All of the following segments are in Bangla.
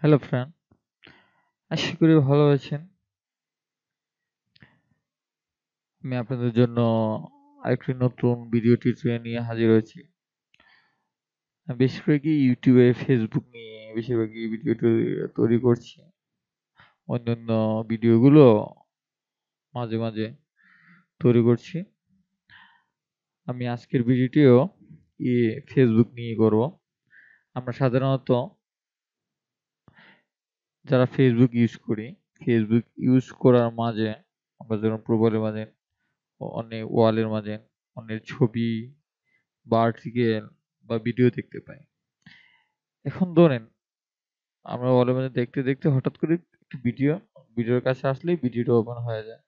হ্যালো ফ্রেন্ড, আশা করি ভালো আছেন। আমি আপনাদের জন্য আরেকটি নতুন ভিডিও টিউটোরিয়াল নিয়ে হাজির হয়েছি। বেশিরভাগই ইউটিউবে, ফেসবুক নিয়ে বেশিরভাগই ভিডিও তৈরি করছি। অন্যান্য ভিডিওগুলো মাঝে মাঝে তৈরি করছি। আমি আজকের ভিডিওটিও ফেসবুক নিয়ে করব। আমরা সাধারণত যারা ফেসবুক ইউজ করি, ফেসবুক ইউজ করার মাঝে আমরা যখন প্রোফাইলের মাঝে, অনেক ওয়ালের মাঝে অনেক ছবি বা আর্টিকেল বা ভিডিও দেখতে পাই। এখন ধরেন আমরা ওয়ালের মধ্যে দেখতে দেখতে হঠাৎ করে একটি ভিডিওর কাছে আসলেই ভিডিওটা ওপেন হয়ে যায়,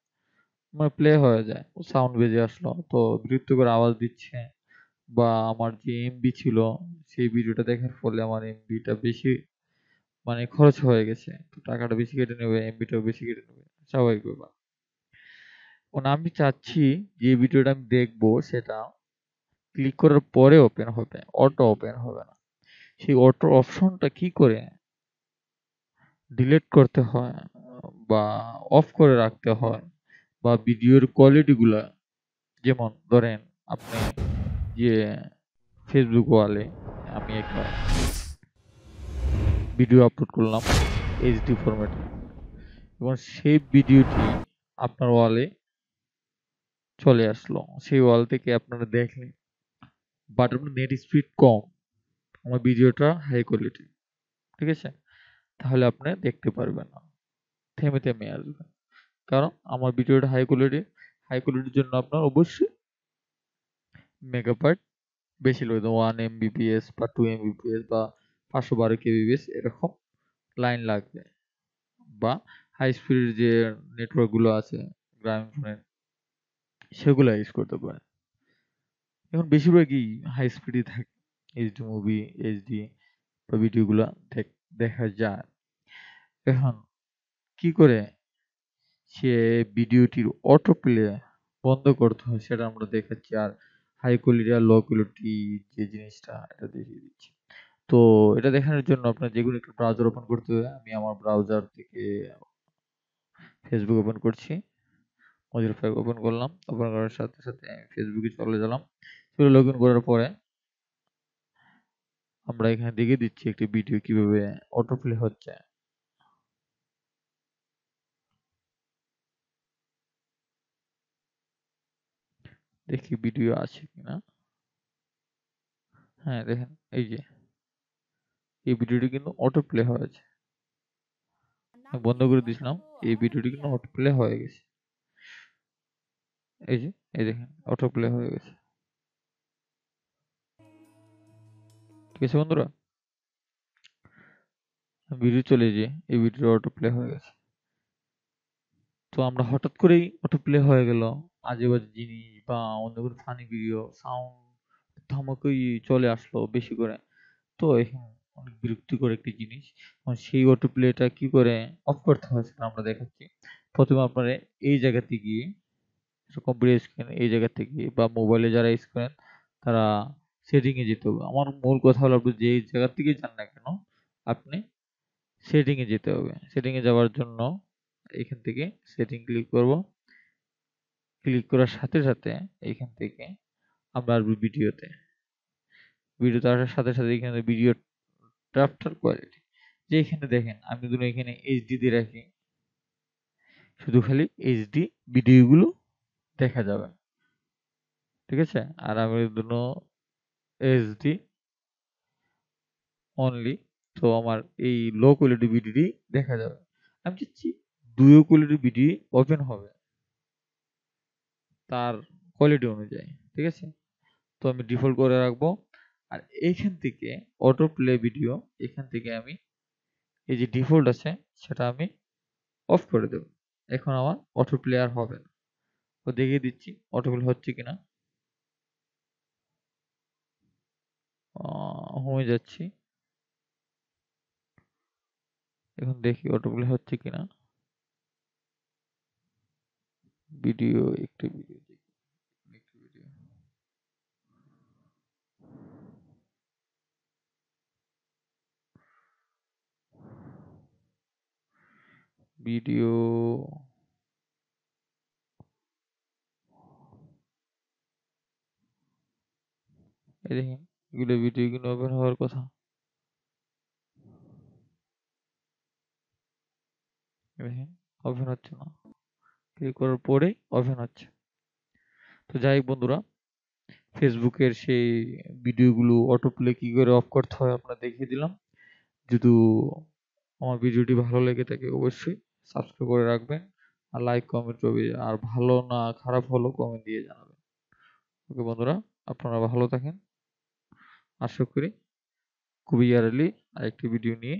আমার প্লে হয়ে যায়, সাউন্ড বেজে আসলো, তো বিরক্তিকর আওয়াজ দিচ্ছে, বা আমার যে এমবি ছিল সেই ভিডিওটা দেখার ফলে আমার এমবিটা বেশি, মানে খরচ হয়ে গেছে, তো টাকাটা বেশি কেটে নেবে, এমবিটাও বেশি কেটে নেবে, স্বাভাবিক ব্যাপার। এখন আমি চাচ্ছি যে ভিডিওটা আমি দেখবো সেটা ক্লিক করার পরে ওপেন হবে, অটো ওপেন হবে না। সেই অটো অপশনটা কি করে ডিলিট করতে হয় বা অফ করে রাখতে হয়, বা ভিডিওর কোয়ালিটি গুলা, যেমন ধরেন আপনি যে ফেসবুক ওয়ালে আমি একটা ভিডিও আপলোড করলাম এইচডি ফরম্যাটে, এবং সেই ভিডিওটি আপনার ওয়ালে চলে আসলো, সেই ওয়াল থেকে আপনারা দেখলেন, বাট আপনার নেট স্পিড কম, আমার ভিডিওটা হাই কোয়ালিটি, ঠিক আছে, তাহলে আপনি দেখতে পারবেন না, থেমে থেমে আসবে। কারণ আমার ভিডিওটা হাই কোয়ালিটির জন্য আপনার অবশ্যই মেগাবাইট বেশি লাগবে, 1 Mbps বা 2 Mbps বা 512 kbps এরকম লাইন লাগবে, বা হাই স্পিডের যে নেটওয়ার্ক গুলো আছে গ্রামীণ ফোনের, সেগুলো ইউজ করতে পারেন। এখন বেশিরভাগই হাই স্পিডই থাকে, এইচডি মুভি, এইচডি বা ভিডিওগুলো দেখা যায়। এখন কি করে সে ভিডিওটির অটো প্লে বন্ধ করতে হয় সেটা আমরা দেখাচ্ছি, আর হাই কোয়ালিটি আর লো কোয়ালিটি যে জিনিসটা এটা দেখিয়ে দিচ্ছি। তো এটা দেখানোর জন্য আপনার যেকোনো একটা ব্রাউজার ওপেন করতে হবে। আমি আমার ব্রাউজার থেকে ফেসবুক ওপেন করছি, মজিলা ফায়ারফক্স ওপেন করলাম, ওপেন করার সাথে সাথে আমি ফেসবুকে চলে গেলাম। লগ ইন করার পরে আমরা এখানে দেখিয়ে দিচ্ছি একটি ভিডিও কিভাবে অটো প্লে হচ্ছে। দেখি ভিডিও আছে কিনা। হ্যাঁ দেখেন, এই যে এই ভিডিওটি কিন্তু অটো প্লে হয়েছে, আমি বন্ধ করে দিয়েছিলাম, এই ভিডিওটি কিন্তু অটো প্লে হয়ে গেছে। এই যে, এই দেখেন অটো প্লে হয়ে গেছে। ঠিক আছে বন্ধুরা, ভিডিও চলে যে এই ভিডিও অটো প্লে হয়ে গেছে। তো আমরা হঠাৎ করেই অটো প্লে হয়ে গেল, আজে বাজে জিনিস বা অন্য কোনো ফানি ভিডিও সাউন্ড ধমকই চলে আসলো বেশি করে, তো এখানে অনেক বিরক্তিকর একটি জিনিস। সেই অটো প্লেটা কি করে অফ করতে হয় সেটা আমরা দেখাচ্ছি। প্রথমে আপনারা এই জায়গাতে গিয়ে, কম্পিউটার স্ক্রিন এই জায়গা থেকে বা মোবাইলে যারা ইউজ করেন তারা সেটিং এ যেতে হবে। আমার মূল কথা হলো আপনি যে জায়গা থেকে যান না কেন, আপনি সেটিং এ যেতে হবে। সেটিং এ যাওয়ার জন্য এখান থেকে সেটিং ক্লিক করব। ক্লিক করার সাথে সাথে এখান থেকে আমরা আসবো ভিডিওতে। ভিডিওতে আসার সাথে সাথে এখানে ভিডিও ড্রাফটার কোয়ালিটি, যে এখানে দেখেন আমি যদি এখানে এইচডি দিয়ে রাখি, শুধু খালি এইচডি ভিডিওগুলো দেখা যাবে, ঠিক আছে। আর আমি জন্য এইচডি অনলি, তো আমার এই লো কোয়ালিটি ভিডিওটি দেখা যাবে। আমি চাচ্ছি দুই কোয়ালিটি ভিডিও ওপেন হবে তার কোয়ালিটি অনুযায়ী, ঠিক আছে। তো আমি ডিফল্ট করে রাখবো। আর এইখান থেকে অটো প্লে ভিডিও, এখান থেকে আমি এই যে ডিফল্ট আছে সেটা আমি অফ করে দেব। এখন আমার অটো প্লে আর হবে না। তো দেখিয়ে দিচ্ছি অটো প্লে হচ্ছে কিনা। হোমে যাচ্ছি, এখন দেখি অটো প্লে হচ্ছে কিনা। ভিডিও, একটু ভিডিও দেখি, একটু ভিডিও। ভিডিও এই দেখেন এগুলো ভিডিওগুলো ওপেন হওয়ার কথা। দেখেন ওপেন হচ্ছে না, ক্লিক করার পরেই ওপেন হচ্ছে। তো যাই হোক বন্ধুরা, ফেসবুকের সেই ভিডিওগুলো অটো প্লে কি করে অফ করতে হয় আপনার দেখিয়ে দিলাম। যদি আমার ভিডিওটি ভালো লেগে থাকে অবশ্যই সাবস্ক্রাইব করে রাখবেন, আর লাইক কমেন্ট করবে, আর ভালো না খারাপ হলো কমেন্ট দিয়ে জানাবেন। ওকে বন্ধুরা, আপনারা ভালো থাকেন। আশা করি খুবই ইয়ারলি আরেকটি ভিডিও নিয়ে